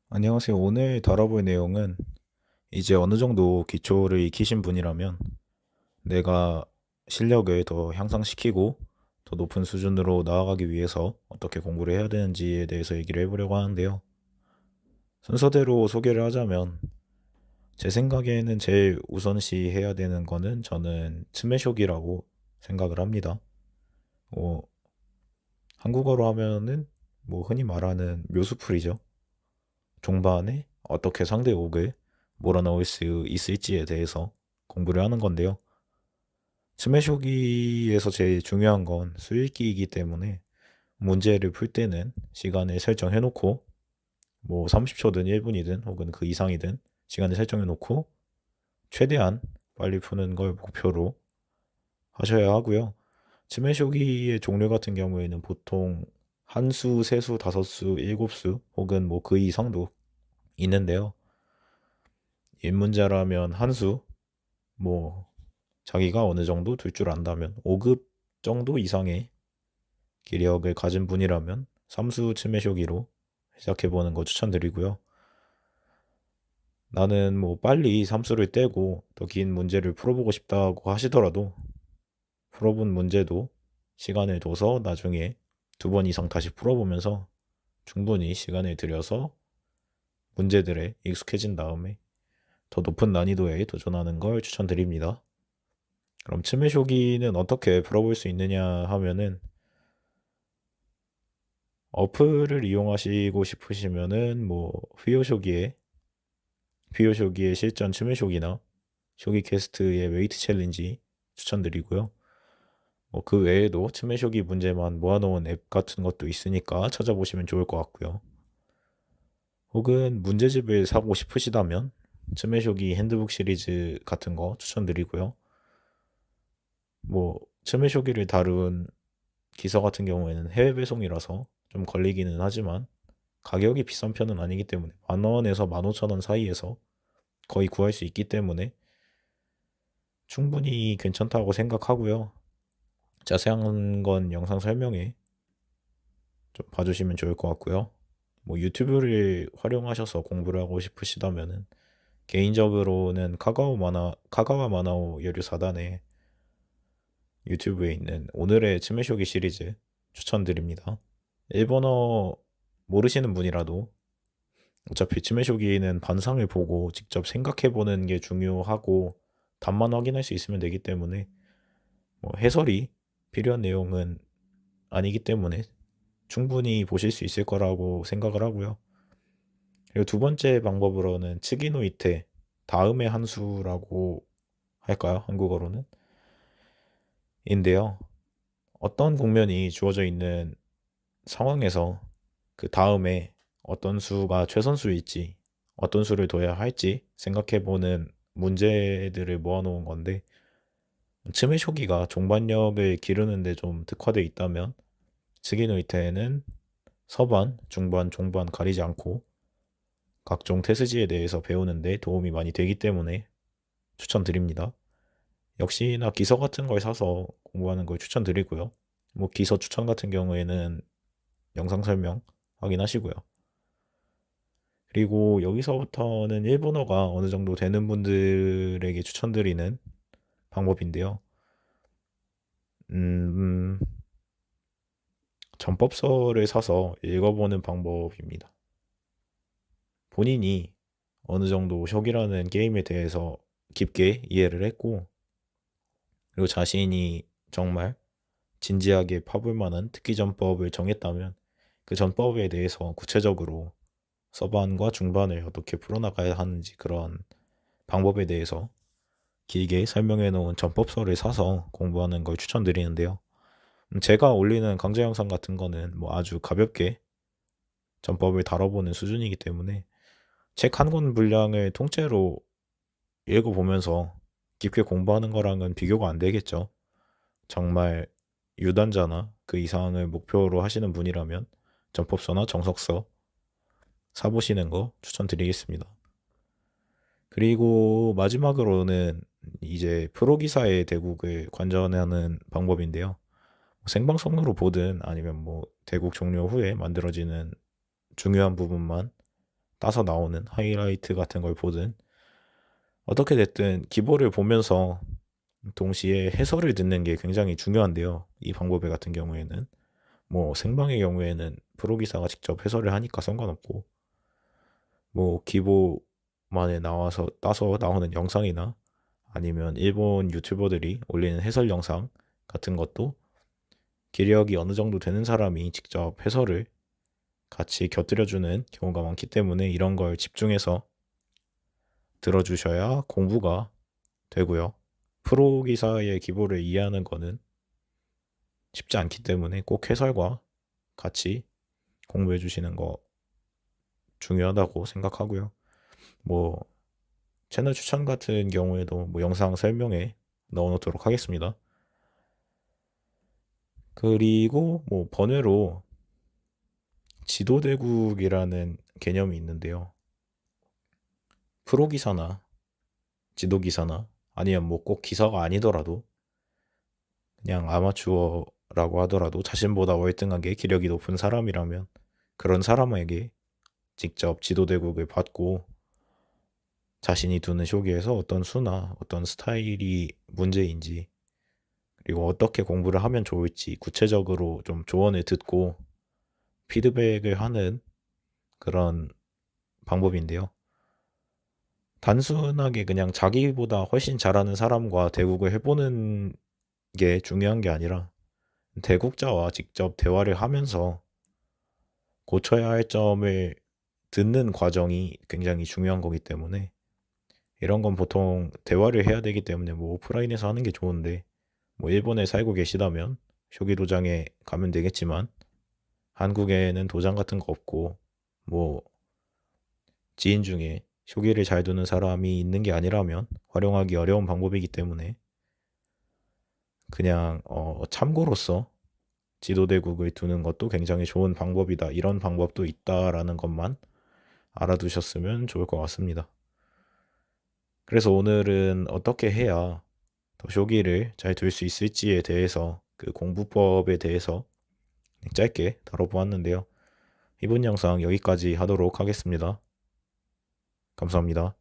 안녕하세요. 오늘 다뤄볼 내용은 이제 어느 정도 기초를 익히신 분이라면 내가 실력을 더 향상시키고 더 높은 수준으로 나아가기 위해서 어떻게 공부를 해야 되는지에 대해서 얘기를 해보려고 하는데요. 순서대로 소개를 하자면 제 생각에는 제일 우선시 해야 되는 거는 저는 스매시옥이라고 생각을 합니다. 뭐 한국어로 하면은 뭐 흔히 말하는 묘수풀이죠. 종반에 어떻게 상대 옥을 몰아넣을 수 있을지에 대해서 공부를 하는 건데요. 스매시오기에서 제일 중요한 건 수읽기이기 때문에 문제를 풀 때는 시간을 설정해 놓고 뭐 30초든 1분이든 혹은 그 이상이든 시간을 설정해 놓고 최대한 빨리 푸는 걸 목표로 하셔야 하고요. 스매시오기의 종류 같은 경우에는 보통 한 수, 세 수, 다섯 수, 일곱 수 혹은 뭐 그 이상도 있는데요. 입문자라면 한 수, 뭐 자기가 어느 정도 둘 줄 안다면 5급 정도 이상의 기력을 가진 분이라면 삼수 츠메쇼기로 시작해보는 거 추천드리고요. 나는 뭐 빨리 삼수를 떼고 더 긴 문제를 풀어보고 싶다고 하시더라도 풀어본 문제도 시간을 둬서 나중에 두 번 이상 다시 풀어보면서 충분히 시간을 들여서 문제들에 익숙해진 다음에 더 높은 난이도에 도전하는 걸 추천드립니다. 그럼 츠메쇼기는 어떻게 풀어볼 수 있느냐 하면은 어플을 이용하시고 싶으시면은 뭐 휘어쇼기의 실전 츠메쇼기나 쇼기 캐스트의 웨이트 챌린지 추천드리고요. 뭐 그 외에도 츠메쇼기 문제만 모아놓은 앱 같은 것도 있으니까 찾아보시면 좋을 것 같고요. 혹은 문제집을 사고 싶으시다면 츠메쇼기 핸드북 시리즈 같은 거 추천드리고요. 뭐 츠메쇼기를 다룬 기사 같은 경우에는 해외 배송이라서 좀 걸리기는 하지만 가격이 비싼 편은 아니기 때문에 10,000원에서 15,000원 사이에서 거의 구할 수 있기 때문에 충분히 괜찮다고 생각하고요. 자세한 건 영상 설명에 좀 봐주시면 좋을 것 같고요. 뭐 유튜브를 활용하셔서 공부를 하고 싶으시다면은 개인적으로는 카가와 마나오 여류사단의 유튜브에 있는 오늘의 츠메쇼기 시리즈 추천드립니다. 일본어 모르시는 분이라도 어차피 츠메쇼기는 반상을 보고 직접 생각해보는 게 중요하고 답만 확인할 수 있으면 되기 때문에 뭐 해설이 필요한 내용은 아니기 때문에 충분히 보실 수 있을 거라고 생각을 하고요. 그리고 두 번째 방법으로는 츠기노이테 다음의 한 수라고 할까요? 한국어로는 인데요. 어떤 국면이 주어져 있는 상황에서 그 다음에 어떤 수가 최선수일지 어떤 수를 둬야 할지 생각해보는 문제들을 모아놓은 건데 츠메쇼기가 종반력을 기르는데 좀 특화되어 있다면 스기노이테는 서반, 중반, 종반 가리지 않고 각종 테스지에 대해서 배우는데 도움이 많이 되기 때문에 추천드립니다. 역시나 기서 같은 걸 사서 공부하는 걸 추천드리고요. 뭐 기서 추천 같은 경우에는 영상 설명 확인하시고요. 그리고 여기서부터는 일본어가 어느 정도 되는 분들에게 추천드리는 방법인데요. 음, 전법서를 사서 읽어보는 방법입니다. 본인이 어느 정도 혁이라는 게임에 대해서 깊게 이해를 했고, 그리고 자신이 정말 진지하게 파볼 만한 특기 전법을 정했다면 그 전법에 대해서 구체적으로 서반과 중반을 어떻게 풀어나가야 하는지 그런 방법에 대해서 길게 설명해 놓은 전법서를 사서 공부하는 걸 추천드리는데요. 제가 올리는 강좌 영상 같은 거는 뭐 아주 가볍게 전법을 다뤄보는 수준이기 때문에 책 한 권 분량을 통째로 읽어보면서 깊게 공부하는 거랑은 비교가 안 되겠죠. 정말 유단자나 그 이상을 목표로 하시는 분이라면 전법서나 정석서 사보시는 거 추천드리겠습니다. 그리고 마지막으로는 이제 프로기사의 대국을 관전하는 방법인데요. 생방송으로 보든 아니면 뭐 대국 종료 후에 만들어지는 중요한 부분만 따서 나오는 하이라이트 같은 걸 보든 어떻게 됐든 기보를 보면서 동시에 해설을 듣는 게 굉장히 중요한데요. 이 방법의 같은 경우에는 뭐 생방의 경우에는 프로기사가 직접 해설을 하니까 상관없고 뭐 기보만에 나와서 따서 나오는 영상이나 아니면 일본 유튜버들이 올리는 해설 영상 같은 것도 기력이 어느 정도 되는 사람이 직접 해설을 같이 곁들여주는 경우가 많기 때문에 이런 걸 집중해서 들어주셔야 공부가 되고요. 프로 기사의 기보를 이해하는 거는 쉽지 않기 때문에 꼭 해설과 같이 공부해 주시는 거 중요하다고 생각하고요. 뭐 채널 추천 같은 경우에도 뭐 영상 설명에 넣어놓도록 하겠습니다. 그리고 뭐 번외로 지도대국이라는 개념이 있는데요. 프로기사나 지도기사나 아니면 뭐 꼭 기사가 아니더라도 그냥 아마추어라고 하더라도 자신보다 월등하게 기력이 높은 사람이라면 그런 사람에게 직접 지도대국을 받고 자신이 두는 쇼기에서 어떤 수나 어떤 스타일이 문제인지 그리고 어떻게 공부를 하면 좋을지 구체적으로 좀 조언을 듣고 피드백을 하는 그런 방법인데요. 단순하게 그냥 자기보다 훨씬 잘하는 사람과 대국을 해보는 게 중요한 게 아니라 대국자와 직접 대화를 하면서 고쳐야 할 점을 듣는 과정이 굉장히 중요한 거기 때문에 이런 건 보통 대화를 해야 되기 때문에 뭐 오프라인에서 하는 게 좋은데 뭐 일본에 살고 계시다면 쇼기 도장에 가면 되겠지만 한국에는 도장 같은 거 없고 뭐 지인 중에 쇼기를 잘 두는 사람이 있는 게 아니라면 활용하기 어려운 방법이기 때문에 그냥 참고로서 지도대국을 두는 것도 굉장히 좋은 방법이다. 이런 방법도 있다라는 것만 알아두셨으면 좋을 것 같습니다. 그래서 오늘은 어떻게 해야 더 쇼기를 잘 둘 수 있을지에 대해서 그 공부법에 대해서 짧게 다뤄보았는데요. 이번 영상 여기까지 하도록 하겠습니다. 감사합니다.